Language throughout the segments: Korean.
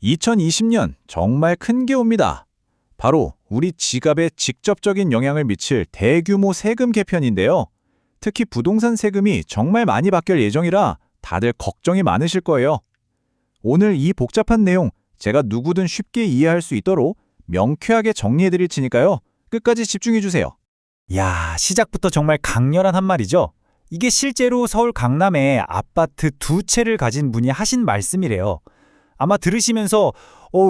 2020년 정말 큰 게 옵니다. 바로 우리 지갑에 직접적인 영향을 미칠 대규모 세금 개편인데요. 특히 부동산 세금이 정말 많이 바뀔 예정이라 다들 걱정이 많으실 거예요. 오늘 이 복잡한 내용 제가 누구든 쉽게 이해할 수 있도록 명쾌하게 정리해드릴 테니까요. 끝까지 집중해주세요. 야, 시작부터 정말 강렬한 한 말이죠. 이게 실제로 서울 강남에 아파트 2채를 가진 분이 하신 말씀이래요. 아마 들으시면서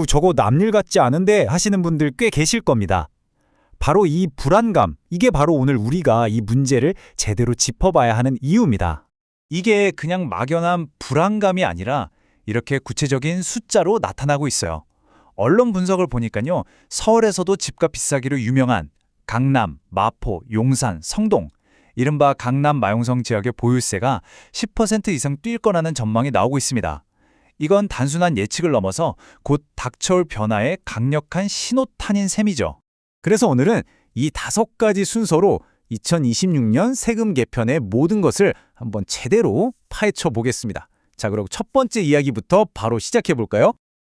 저거 남일 같지 않은데 하시는 분들 꽤 계실 겁니다. 바로 이 불안감, 이게 바로 오늘 우리가 이 문제를 제대로 짚어봐야 하는 이유입니다. 이게 그냥 막연한 불안감이 아니라 이렇게 구체적인 숫자로 나타나고 있어요. 언론 분석을 보니까요, 서울에서도 집값 비싸기로 유명한 강남, 마포, 용산, 성동, 이른바 강남 마용성 지역의 보유세가 10% 이상 뛸 거라는 전망이 나오고 있습니다. 이건 단순한 예측을 넘어서 곧 닥쳐올 변화의 강력한 신호탄인 셈이죠. 그래서 오늘은 이 5가지 순서로 2026년 세금 개편의 모든 것을 한번 제대로 파헤쳐 보겠습니다. 자, 그럼 첫 번째 이야기부터 바로 시작해 볼까요?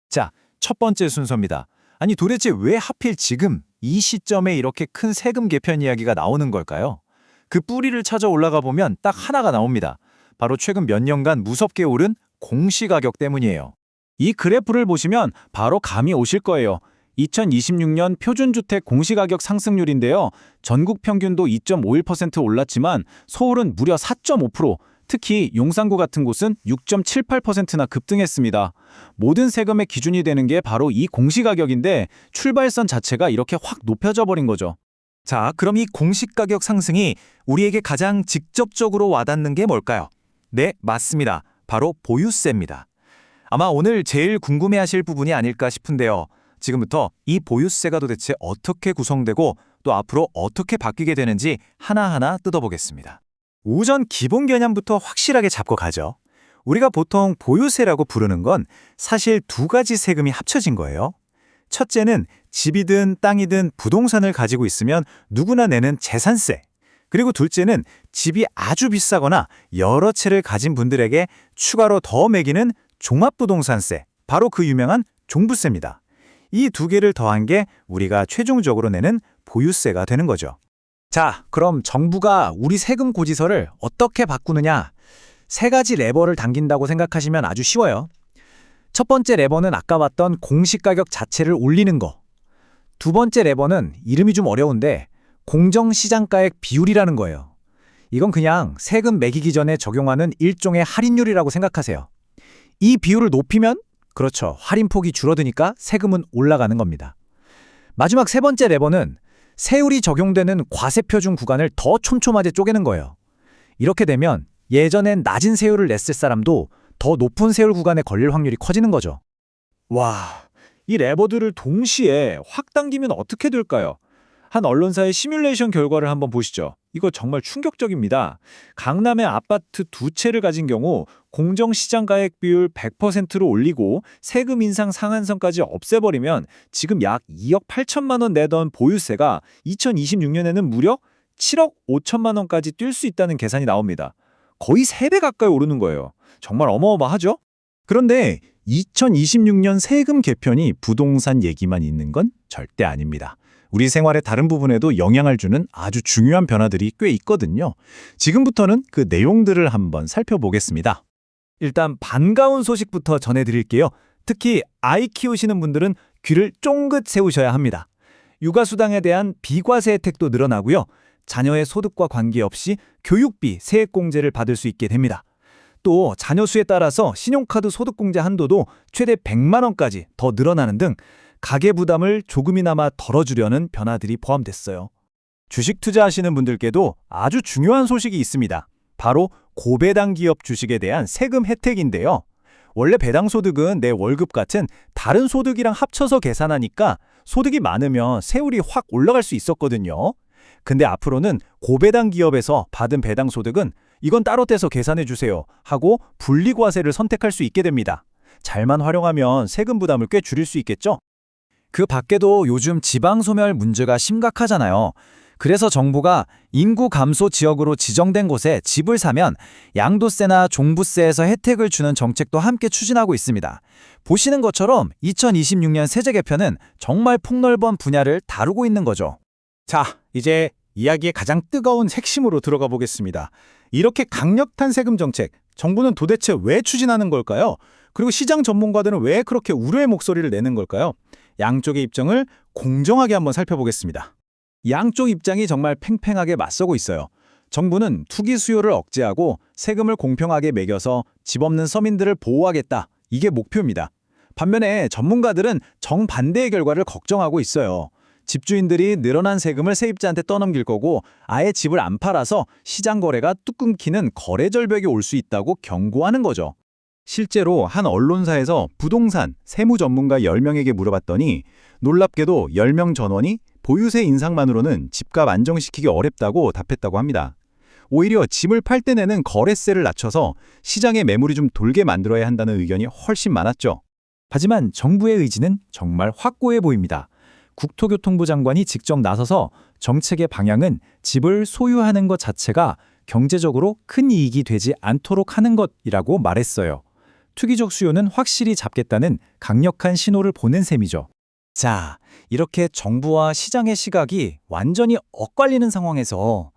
자, 첫 번째 순서입니다. 아니, 도대체 왜 하필 지금 이 시점에 이렇게 큰 세금 개편 이야기가 나오는 걸까요? 그 뿌리를 찾아 올라가 보면 딱 하나가 나옵니다. 바로 최근 몇 년간 무섭게 오른 공시가격 때문이에요. 이 그래프를 보시면 바로 감이 오실 거예요. 2026년 표준주택 공시가격 상승률인데요. 전국 평균도 2.51% 올랐지만 서울은 무려 4.5%, 특히 용산구 같은 곳은 6.78%나 급등했습니다. 모든 세금의 기준이 되는 게 바로 이 공시가격인데 출발선 자체가 이렇게 확 높여져 버린 거죠. 자, 그럼 이 공시가격 상승이 우리에게 가장 직접적으로 와닿는 게 뭘까요? 네, 맞습니다. 바로 보유세입니다. 아마 오늘 제일 궁금해하실 부분이 아닐까 싶은데요. 지금부터 이 보유세가 도대체 어떻게 구성되고 또 앞으로 어떻게 바뀌게 되는지 하나하나 뜯어보겠습니다. 우선 기본 개념부터 확실하게 잡고 가죠. 우리가 보통 보유세라고 부르는 건 사실 2가지 세금이 합쳐진 거예요. 첫째는 집이든 땅이든 부동산을 가지고 있으면 누구나 내는 재산세. 그리고 둘째는 집이 아주 비싸거나 여러 채를 가진 분들에게 추가로 더 매기는 종합부동산세, 바로 그 유명한 종부세입니다. 이 2개를 더한 게 우리가 최종적으로 내는 보유세가 되는 거죠. 자, 그럼 정부가 우리 세금 고지서를 어떻게 바꾸느냐? 3가지 레버를 당긴다고 생각하시면 아주 쉬워요. 첫 번째 레버는 아까 봤던 공시가격 자체를 올리는 거. 두 번째 레버는 이름이 좀 어려운데 공정시장가액 비율이라는 거예요. 이건 그냥 세금 매기기 전에 적용하는 일종의 할인율이라고 생각하세요. 이 비율을 높이면 그렇죠, 할인폭이 줄어드니까 세금은 올라가는 겁니다. 마지막 3번째 레버는 세율이 적용되는 과세표준 구간을 더 촘촘하게 쪼개는 거예요. 이렇게 되면 예전엔 낮은 세율을 냈을 사람도 더 높은 세율 구간에 걸릴 확률이 커지는 거죠. 와, 이 레버들을 동시에 확 당기면 어떻게 될까요? 한 언론사의 시뮬레이션 결과를 한번 보시죠. 이거 정말 충격적입니다. 강남의 아파트 2채를 가진 경우 공정시장가액 비율 100%로 올리고 세금 인상 상한선까지 없애버리면 지금 약 2억 8천만 원 내던 보유세가 2026년에는 무려 7억 5천만 원까지 뛸 수 있다는 계산이 나옵니다. 거의 3배 가까이 오르는 거예요. 정말 어마어마하죠? 그런데 2026년 세금 개편이 부동산 얘기만 있는 건 절대 아닙니다. 우리 생활의 다른 부분에도 영향을 주는 아주 중요한 변화들이 꽤 있거든요. 지금부터는 그 내용들을 한번 살펴보겠습니다. 일단 반가운 소식부터 전해드릴게요. 특히 아이 키우시는 분들은 귀를 쫑긋 세우셔야 합니다. 육아수당에 대한 비과세 혜택도 늘어나고요. 자녀의 소득과 관계없이 교육비 세액공제를 받을 수 있게 됩니다. 또 자녀 수에 따라서 신용카드 소득공제 한도도 최대 100만 원까지 더 늘어나는 등 가계 부담을 조금이나마 덜어주려는 변화들이 포함됐어요. 주식 투자하시는 분들께도 아주 중요한 소식이 있습니다. 바로 고배당 기업 주식에 대한 세금 혜택인데요. 원래 배당 소득은 내 월급 같은 다른 소득이랑 합쳐서 계산하니까 소득이 많으면 세율이 확 올라갈 수 있었거든요. 근데 앞으로는 고배당 기업에서 받은 배당 소득은 이건 따로 떼서 계산해 주세요 하고 분리과세를 선택할 수 있게 됩니다. 잘만 활용하면 세금 부담을 꽤 줄일 수 있겠죠? 그 밖에도 요즘 지방소멸 문제가 심각하잖아요. 그래서 정부가 인구 감소 지역으로 지정된 곳에 집을 사면 양도세나 종부세에서 혜택을 주는 정책도 함께 추진하고 있습니다. 보시는 것처럼 2026년 세제 개편은 정말 폭넓은 분야를 다루고 있는 거죠. 자, 이제 이야기의 가장 뜨거운 핵심으로 들어가 보겠습니다. 이렇게 강력한 세금 정책, 정부는 도대체 왜 추진하는 걸까요? 그리고 시장 전문가들은 왜 그렇게 우려의 목소리를 내는 걸까요? 양쪽의 입장을 공정하게 한번 살펴보겠습니다. 양쪽 입장이 정말 팽팽하게 맞서고 있어요. 정부는 투기 수요를 억제하고 세금을 공평하게 매겨서 집 없는 서민들을 보호하겠다. 이게 목표입니다. 반면에 전문가들은 정반대의 결과를 걱정하고 있어요. 집주인들이 늘어난 세금을 세입자한테 떠넘길 거고 아예 집을 안 팔아서 시장 거래가 뚝 끊기는 거래 절벽이 올 수 있다고 경고하는 거죠. 실제로 한 언론사에서 부동산, 세무 전문가 10명에게 물어봤더니 놀랍게도 10명 전원이 보유세 인상만으로는 집값 안정시키기 어렵다고 답했다고 합니다. 오히려 집을 팔 때 내는 거래세를 낮춰서 시장에 매물이 좀 돌게 만들어야 한다는 의견이 훨씬 많았죠. 하지만 정부의 의지는 정말 확고해 보입니다. 국토교통부 장관이 직접 나서서 정책의 방향은 집을 소유하는 것 자체가 경제적으로 큰 이익이 되지 않도록 하는 것이라고 말했어요. 투기적 수요는 확실히 잡겠다는 강력한 신호를 보낸 셈이죠. 자, 이렇게 정부와 시장의 시각이 완전히 엇갈리는 상황에서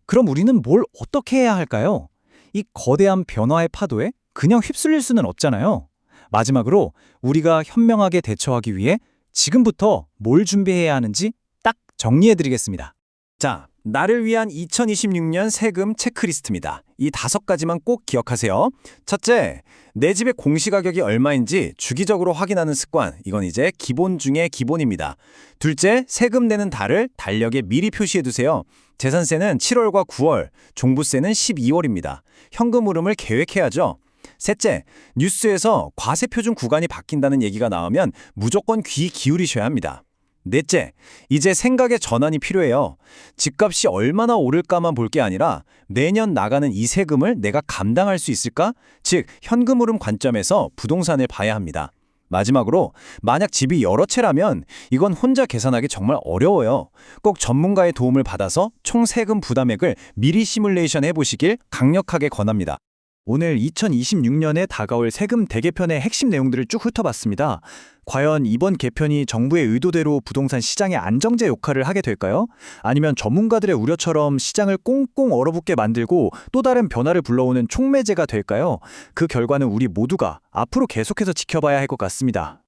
그럼 우리는 뭘 어떻게 해야 할까요? 이 거대한 변화의 파도에 그냥 휩쓸릴 수는 없잖아요. 마지막으로 우리가 현명하게 대처하기 위해 지금부터 뭘 준비해야 하는지 딱 정리해드리겠습니다. 자, 나를 위한 2026년 세금 체크리스트입니다. 이 5가지만 꼭 기억하세요. 첫째, 내 집의 공시가격이 얼마인지 주기적으로 확인하는 습관. 이건 이제 기본 중에 기본입니다. 둘째, 세금 내는 달을 달력에 미리 표시해두세요. 재산세는 7월과 9월, 종부세는 12월입니다. 현금 흐름을 계획해야죠. 셋째, 뉴스에서 과세 표준 구간이 바뀐다는 얘기가 나오면 무조건 귀 기울이셔야 합니다. 넷째, 이제 생각의 전환이 필요해요. 집값이 얼마나 오를까만 볼 게 아니라 매년 나가는 이 세금을 내가 감당할 수 있을까? 즉, 현금 흐름 관점에서 부동산을 봐야 합니다. 마지막으로 만약 집이 여러 채라면 이건 혼자 계산하기 정말 어려워요. 꼭 전문가의 도움을 받아서 총 세금 부담액을 미리 시뮬레이션 해보시길 강력하게 권합니다. 오늘 2026년에 다가올 세금 대개편의 핵심 내용들을 쭉 훑어봤습니다. 과연 이번 개편이 정부의 의도대로 부동산 시장의 안정제 역할을 하게 될까요? 아니면 전문가들의 우려처럼 시장을 꽁꽁 얼어붙게 만들고 또 다른 변화를 불러오는 촉매제가 될까요? 그 결과는 우리 모두가 앞으로 계속해서 지켜봐야 할 것 같습니다.